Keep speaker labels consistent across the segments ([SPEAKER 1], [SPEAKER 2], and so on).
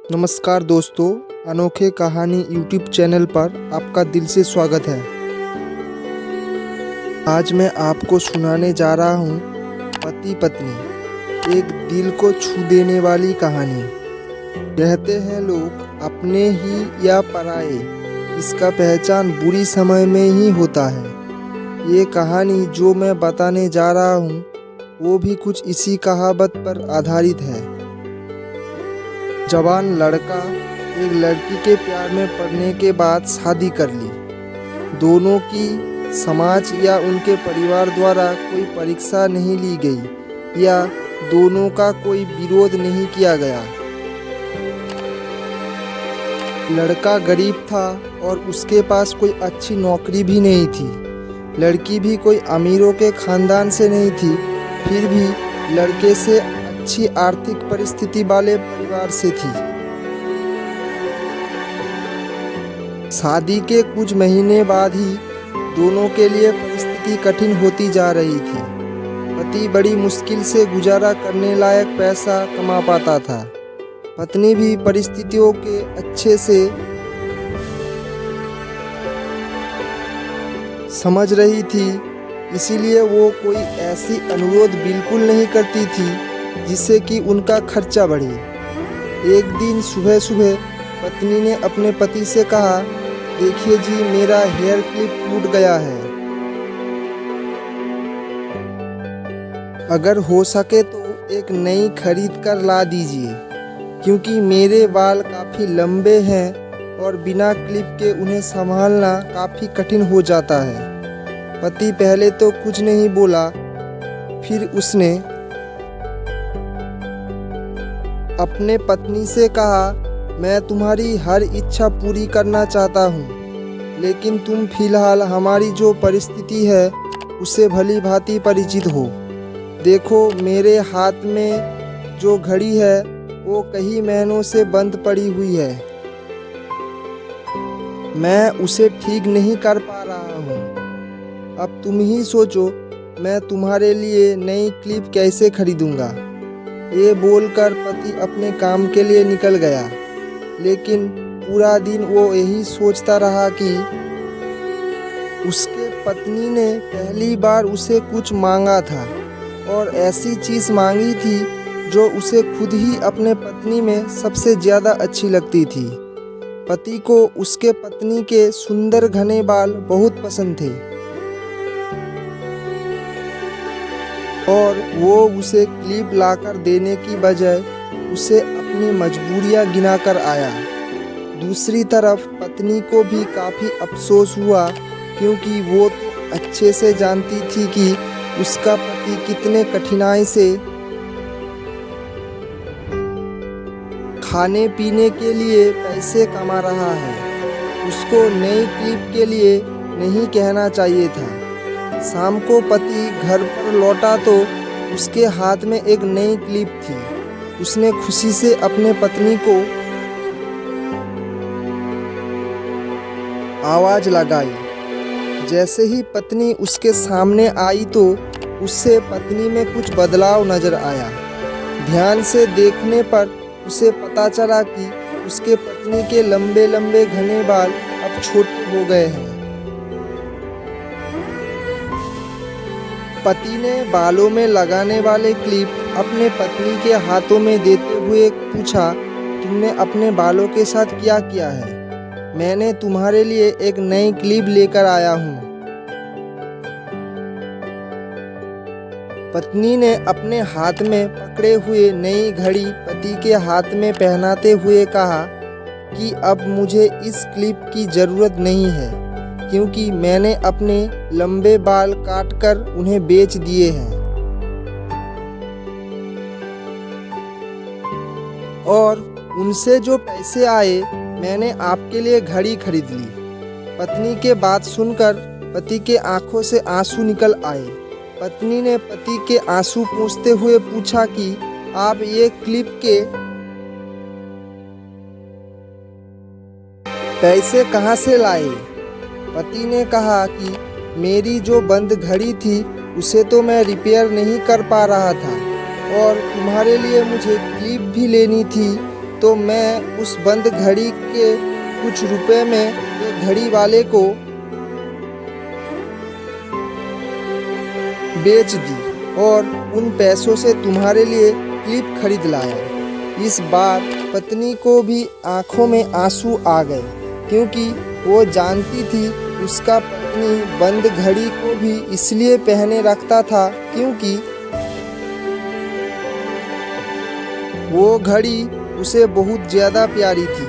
[SPEAKER 1] नमस्कार दोस्तों, अनोखे कहानी यूट्यूब चैनल पर आपका दिल से स्वागत है। आज मैं आपको सुनाने जा रहा हूँ पति पत्नी, एक दिल को छू देने वाली कहानी। कहते हैं लोग अपने ही या पराए, इसका पहचान बुरी समय में ही होता है। ये कहानी जो मैं बताने जा रहा हूँ वो भी कुछ इसी कहावत पर आधारित है। जवान लड़का एक लड़की के प्यार में पड़ने के बाद शादी कर ली। दोनों की समाज या उनके परिवार द्वारा कोई परीक्षा नहीं ली गई या दोनों का कोई विरोध नहीं किया गया। लड़का गरीब था और उसके पास कोई अच्छी नौकरी भी नहीं थी। लड़की भी कोई अमीरों के खानदान से नहीं थी, फिर भी लड़के से अच्छी आर्थिक परिस्थिति वाले परिवार से थी। शादी के कुछ महीने बाद ही दोनों के लिए परिस्थिति कठिन होती जा रही थी। पति बड़ी मुश्किल से गुजारा करने लायक पैसा कमा पाता था। पत्नी भी परिस्थितियों के अच्छे से समझ रही थी, इसीलिए वो कोई ऐसी अनुरोध बिल्कुल नहीं करती थी जिससे कि उनका खर्चा बढ़े। एक दिन सुबह सुबह पत्नी ने अपने पति से कहा, देखिए जी, मेरा हेयर क्लिप टूट गया है। अगर हो सके तो एक नई खरीद कर ला दीजिए, क्योंकि मेरे बाल काफ़ी लंबे हैं और बिना क्लिप के उन्हें संभालना काफ़ी कठिन हो जाता है। पति पहले तो कुछ नहीं बोला, फिर उसने अपने पत्नी से कहा, मैं तुम्हारी हर इच्छा पूरी करना चाहता हूँ, लेकिन तुम फिलहाल हमारी जो परिस्थिति है उससे भली भांति परिचित हो। देखो, मेरे हाथ में जो घड़ी है वो कई महीनों से बंद पड़ी हुई है। मैं उसे ठीक नहीं कर पा रहा हूँ। अब तुम ही सोचो, मैं तुम्हारे लिए नई क्लिप कैसे खरीदूंगा। ये बोलकर पति अपने काम के लिए निकल गया, लेकिन पूरा दिन वो यही सोचता रहा कि उसके पत्नी ने पहली बार उसे कुछ मांगा था और ऐसी चीज़ मांगी थी जो उसे खुद ही अपने पत्नी में सबसे ज़्यादा अच्छी लगती थी। पति को उसके पत्नी के सुंदर घने बाल बहुत पसंद थे और वो उसे क्लिप लाकर देने की बजाय उसे अपनी मजबूरियां गिनाकर आया। दूसरी तरफ पत्नी को भी काफ़ी अफसोस हुआ, क्योंकि वो तो अच्छे से जानती थी कि उसका पति कितने कठिनाई से खाने पीने के लिए पैसे कमा रहा है। उसको नई क्लिप के लिए नहीं कहना चाहिए था। शाम को पति घर पर लौटा तो उसके हाथ में एक नई क्लिप थी। उसने खुशी से अपने पत्नी को आवाज़ लगाई। जैसे ही पत्नी उसके सामने आई तो उससे पत्नी में कुछ बदलाव नजर आया। ध्यान से देखने पर उसे पता चला कि उसके पत्नी के लंबे लंबे घने बाल अब छोटे हो गए हैं। पति ने बालों में लगाने वाले क्लिप अपने पत्नी के हाथों में देते हुए पूछा, तुमने अपने बालों के साथ क्या किया है? मैंने तुम्हारे लिए एक नई क्लिप लेकर आया हूँ। पत्नी ने अपने हाथ में पकड़े हुए नई घड़ी पति के हाथ में पहनाते हुए कहा कि अब मुझे इस क्लिप की ज़रूरत नहीं है, क्योंकि मैंने अपने लंबे बाल काटकर उन्हें बेच दिए हैं और उनसे जो पैसे आए मैंने आपके लिए घड़ी खरीद ली। पत्नी के बात सुनकर पति के आंखों से आंसू निकल आए। पत्नी ने पति के आंसू पोंछते हुए पूछा कि आप ये क्लिप के पैसे कहाँ से लाए? पति ने कहा कि मेरी जो बंद घड़ी थी उसे तो मैं रिपेयर नहीं कर पा रहा था और तुम्हारे लिए मुझे क्लिप भी लेनी थी, तो मैं उस बंद घड़ी के कुछ रुपए में एक घड़ी वाले को बेच दी और उन पैसों से तुम्हारे लिए क्लिप खरीद लाया। इस बार पत्नी को भी आंखों में आंसू आ गए, क्योंकि वो जानती थी उसका पत्नी बंद घड़ी को भी इसलिए पहने रखता था क्योंकि वो घड़ी उसे बहुत ज़्यादा प्यारी थी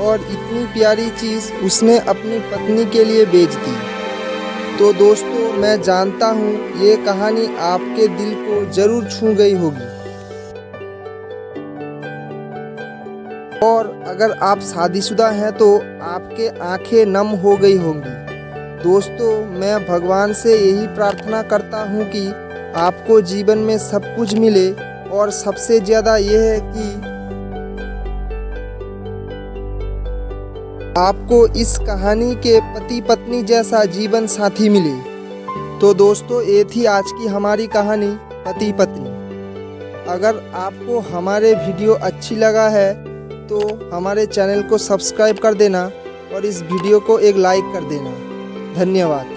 [SPEAKER 1] और इतनी प्यारी चीज़ उसने अपनी पत्नी के लिए बेच दी। तो दोस्तों, मैं जानता हूँ ये कहानी आपके दिल को ज़रूर छू गई होगी और अगर आप शादीशुदा हैं तो आपके आंखें नम हो गई होंगी। दोस्तों, मैं भगवान से यही प्रार्थना करता हूँ कि आपको जीवन में सब कुछ मिले और सबसे ज़्यादा यह है कि आपको इस कहानी के पति पत्नी जैसा जीवन साथी मिले। तो दोस्तों, ये थी आज की हमारी कहानी पति पत्नी। अगर आपको हमारे वीडियो अच्छी लगा है तो हमारे चैनल को सब्सक्राइब कर देना और इस वीडियो को एक लाइक कर देना। धन्यवाद।